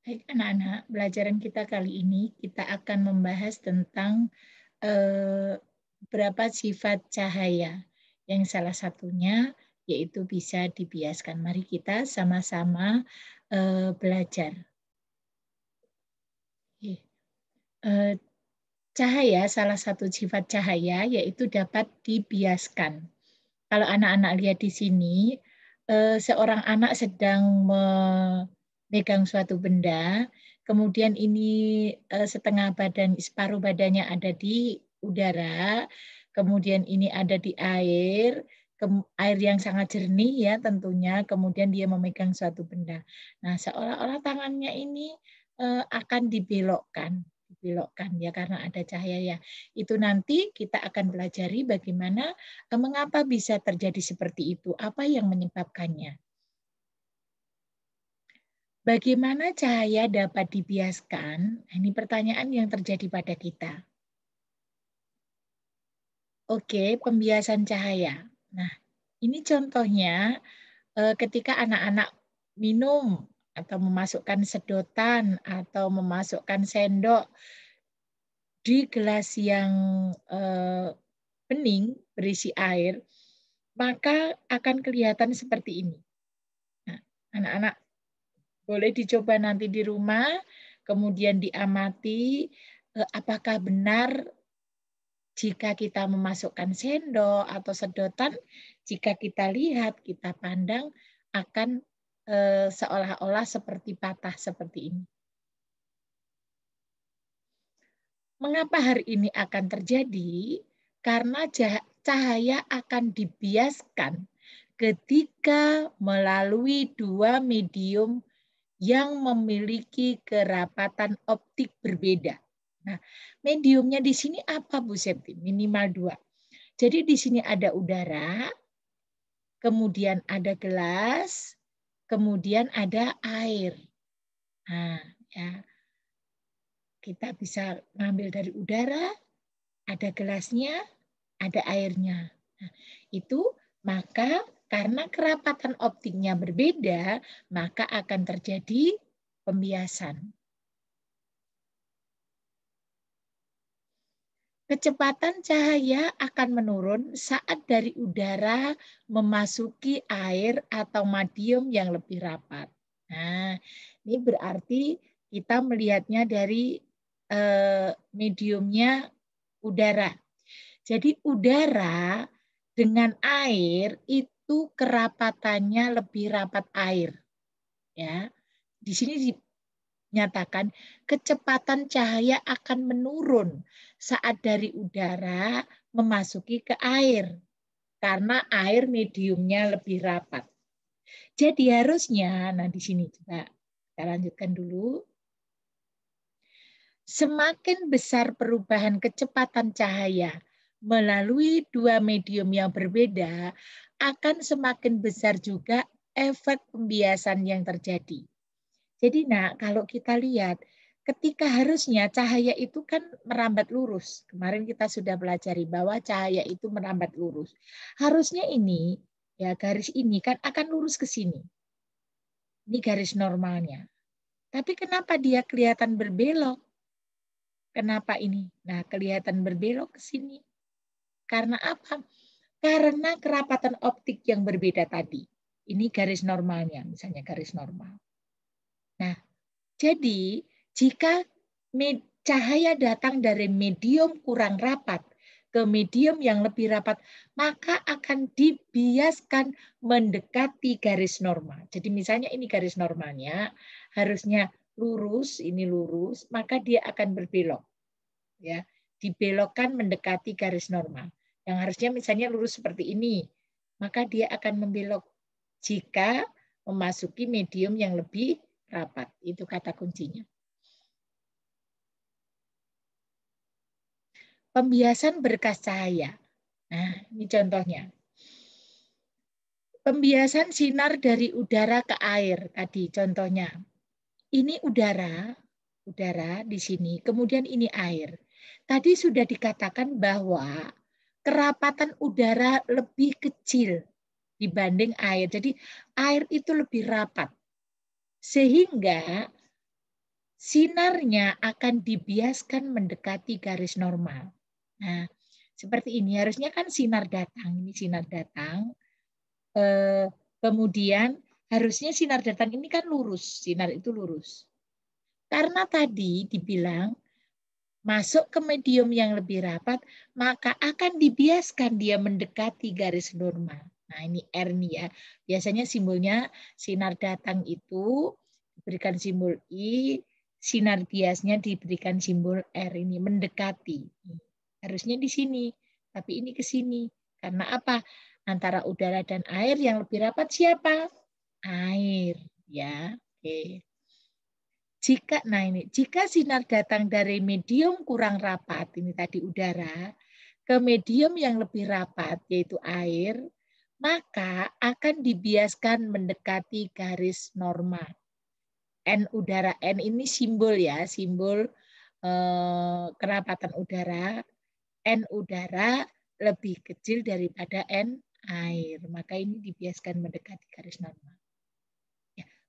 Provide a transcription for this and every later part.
Baik anak-anak, pelajaran kita kali ini kita akan membahas tentang beberapa sifat cahaya, yang salah satunya yaitu bisa dibiaskan. Mari kita sama-sama belajar. Oke. Eh, Cahaya, salah satu sifat cahaya yaitu dapat dibiaskan. Kalau anak-anak lihat di sini, seorang anak sedang memegang suatu benda, kemudian ini setengah badan, separuh badannya ada di udara, kemudian ini ada di air, air yang sangat jernih ya tentunya, kemudian dia memegang suatu benda. Nah, seolah-olah tangannya ini akan dibelokkan ya karena ada cahaya ya. Itu nanti kita akan pelajari bagaimana mengapa bisa terjadi seperti itu? Apa yang menyebabkannya? Bagaimana cahaya dapat dibiaskan? Ini pertanyaan yang terjadi pada kita. Oke, pembiasan cahaya. Nah, ini contohnya ketika anak-anak minum atau memasukkan sedotan atau memasukkan sendok di gelas yang bening berisi air, maka akan kelihatan seperti ini. Nah, anak-anak boleh dicoba nanti di rumah, kemudian diamati apakah benar jika kita memasukkan sendok atau sedotan, jika kita lihat, kita pandang akan seolah-olah seperti patah seperti ini. Mengapa hari ini akan terjadi? Karena cahaya akan dibiaskan ketika melalui dua medium yang memiliki kerapatan optik berbeda. Nah, mediumnya di sini apa Bu Septi? Minimal 2. Jadi di sini ada udara, kemudian ada gelas, kemudian ada air. Nah, ya. Kita bisa ngambil dari udara, ada gelasnya, ada airnya. Nah, itu maka karena kerapatan optiknya berbeda, maka akan terjadi pembiasan. Kecepatan cahaya akan menurun saat dari udara memasuki air atau medium yang lebih rapat. Nah, ini berarti kita melihatnya dari mediumnya udara. Jadi udara dengan air itu kerapatannya lebih rapat air. Ya, di sini nyatakan kecepatan cahaya akan menurun saat dari udara memasuki ke air karena air mediumnya lebih rapat. Jadi harusnya, nah di sini coba kita lanjutkan dulu. Semakin besar perubahan kecepatan cahaya melalui dua medium yang berbeda, akan semakin besar juga efek pembiasan yang terjadi. Jadi kalau kita lihat, ketika harusnya cahaya itu kan merambat lurus. Kemarin kita sudah pelajari bahwa cahaya itu merambat lurus. Harusnya ini, ya garis ini kan akan lurus ke sini. Ini garis normalnya. Tapi kenapa dia kelihatan berbelok? Kenapa ini? Nah, kelihatan berbelok ke sini. Karena apa? Karena kerapatan optik yang berbeda tadi. Ini garis normalnya, misalnya garis normal. Nah, jadi, jika cahaya datang dari medium kurang rapat ke medium yang lebih rapat, maka akan dibiaskan mendekati garis normal. Jadi misalnya ini garis normalnya, harusnya lurus, ini lurus, maka dia akan berbelok. Ya, dibelokkan mendekati garis normal. Yang harusnya misalnya lurus seperti ini, maka dia akan membelok jika memasuki medium yang lebih rapat. Itu kata kuncinya. Pembiasan berkas cahaya. Nah, ini contohnya. Pembiasan sinar dari udara ke air tadi contohnya. Ini udara di sini, kemudian ini air. Tadi sudah dikatakan bahwa kerapatan udara lebih kecil dibanding air. Jadi air itu lebih rapat. Sehingga sinarnya akan dibiaskan mendekati garis normal. Nah, seperti ini. Harusnya kan sinar datang. Ini sinar datang. Kemudian harusnya sinar datang ini kan lurus. Sinar itu lurus. Karena tadi dibilang masuk ke medium yang lebih rapat, maka akan dibiaskan dia mendekati garis normal. Nah, ini R nih ya. Biasanya simbolnya sinar datang itu diberikan simbol I, sinar biasnya diberikan simbol R ini, mendekati. Harusnya di sini, tapi ini ke sini. Karena apa? Antara udara dan air yang lebih rapat siapa? Air, ya. Oke. Jika sinar datang dari medium kurang rapat, ini tadi udara, ke medium yang lebih rapat, yaitu air, maka akan dibiaskan mendekati garis normal. N udara, N ini simbol ya, simbol kerapatan udara. N udara lebih kecil daripada N air, maka ini dibiaskan mendekati garis normal.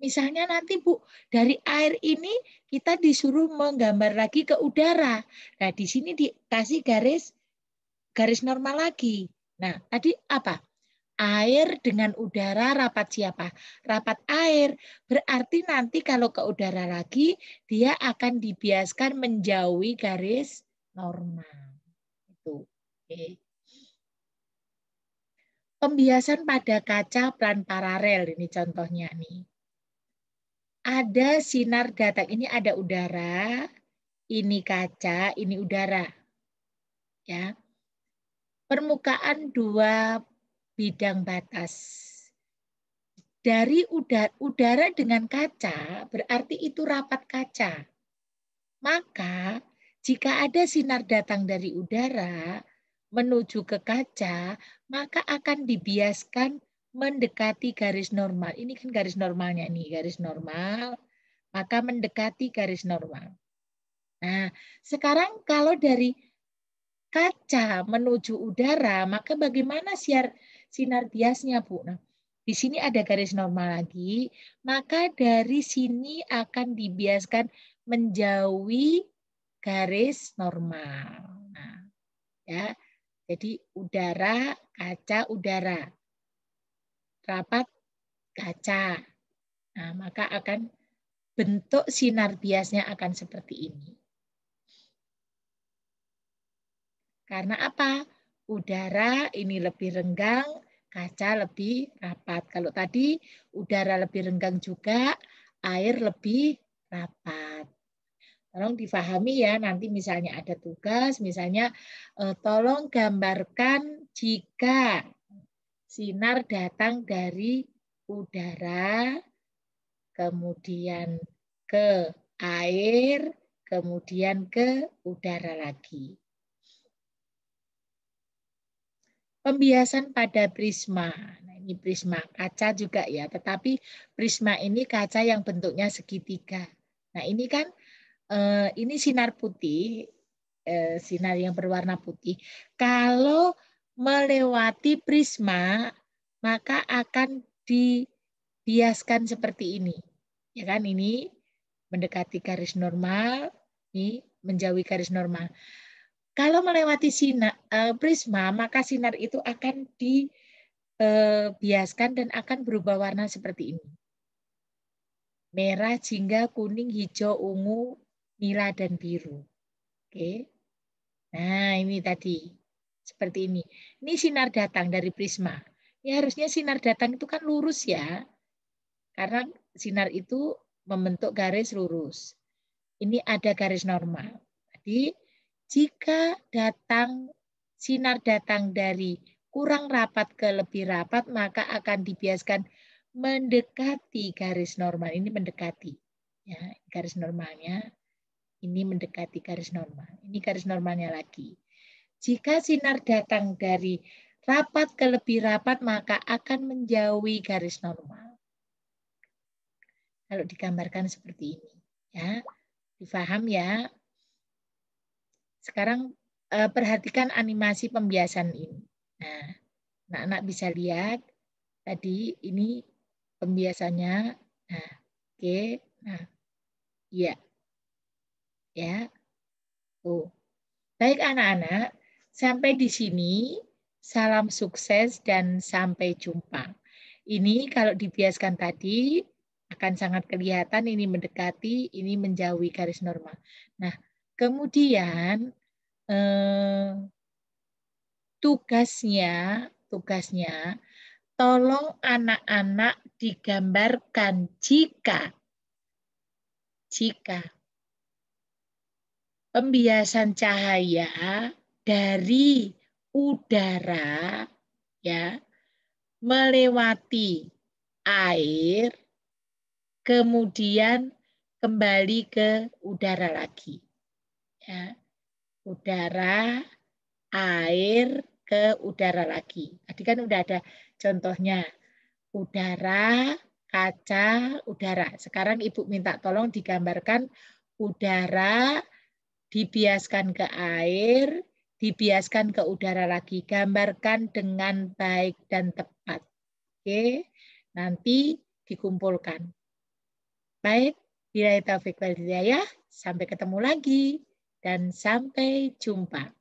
Misalnya nanti Bu, dari air ini kita disuruh menggambar lagi ke udara. Nah, di sini dikasih garis normal lagi. Nah, tadi apa? Air dengan udara rapat siapa? Rapat air. Berarti nanti kalau ke udara lagi, dia akan dibiaskan menjauhi garis normal. Itu. Oke. Pembiasan pada kaca plan paralel, ini contohnya nih. Ada sinar datang, ini ada udara, ini kaca, ini udara. Ya. Permukaan dua bidang batas. Dari udara dengan kaca, berarti itu rapat kaca. Maka, jika ada sinar datang dari udara menuju ke kaca, maka akan dibiaskan mendekati garis normal. Ini kan garis normalnya nih, garis normal, maka mendekati garis normal. Nah, sekarang kalau dari kaca menuju udara, maka bagaimana sinar biasnya, Bu? Nah, di sini ada garis normal lagi, maka dari sini akan dibiaskan menjauhi garis normal. Nah, ya. Jadi udara, kaca, udara. Rapat kaca. Nah, maka akan bentuk sinar biasnya akan seperti ini. Karena apa? Udara ini lebih renggang, kaca lebih rapat. Kalau tadi udara lebih renggang juga, air lebih rapat. Tolong difahami ya, nanti misalnya ada tugas, misalnya tolong gambarkan jika sinar datang dari udara, kemudian ke air, kemudian ke udara lagi. Pembiasan pada prisma. Nah, ini prisma kaca juga ya, tetapi prisma ini kaca yang bentuknya segitiga. Nah, ini kan ini sinar putih, sinar yang berwarna putih. Kalau melewati prisma, maka akan dibiaskan seperti ini. Ya kan, ini mendekati garis normal, ini menjauhi garis normal. Kalau melewati prisma, maka sinar itu akan dibiaskan dan akan berubah warna seperti ini. Merah, jingga, kuning, hijau, ungu, nila, dan biru. Oke. Nah, ini tadi. Seperti ini. Ini sinar datang dari prisma. Ya, harusnya sinar datang itu kan lurus ya. Karena sinar itu membentuk garis lurus. Ini ada garis normal. Jadi, jika sinar datang dari kurang rapat ke lebih rapat, maka akan dibiaskan mendekati garis normal. Ini mendekati. Ya, garis normalnya. Ini mendekati garis normal. Ini garis normalnya lagi. Jika sinar datang dari rapat ke lebih rapat, maka akan menjauhi garis normal. Kalau digambarkan seperti ini. Ya, difaham ya. Sekarang perhatikan animasi pembiasan ini. Nah, anak-anak bisa lihat tadi ini pembiasannya. Nah, oke. Nah, iya. Ya. Tuh. Baik anak-anak, sampai di sini salam sukses dan sampai jumpa. Ini kalau dibiaskan tadi akan sangat kelihatan ini mendekati, ini menjauhi garis normal. Nah, kemudian tugasnya tolong anak-anak digambarkan jika pembiasan cahaya dari udara ya melewati air kemudian kembali ke udara lagi ya. Udara, air ke udara lagi. Tadi kan udah ada contohnya. Udara, kaca, udara. Sekarang Ibu minta tolong digambarkan udara dibiaskan ke air, dibiaskan ke udara lagi. Gambarkan dengan baik dan tepat. Oke, nanti dikumpulkan. Baik, bila taufik wal hidayah, sampai ketemu lagi dan sampai jumpa.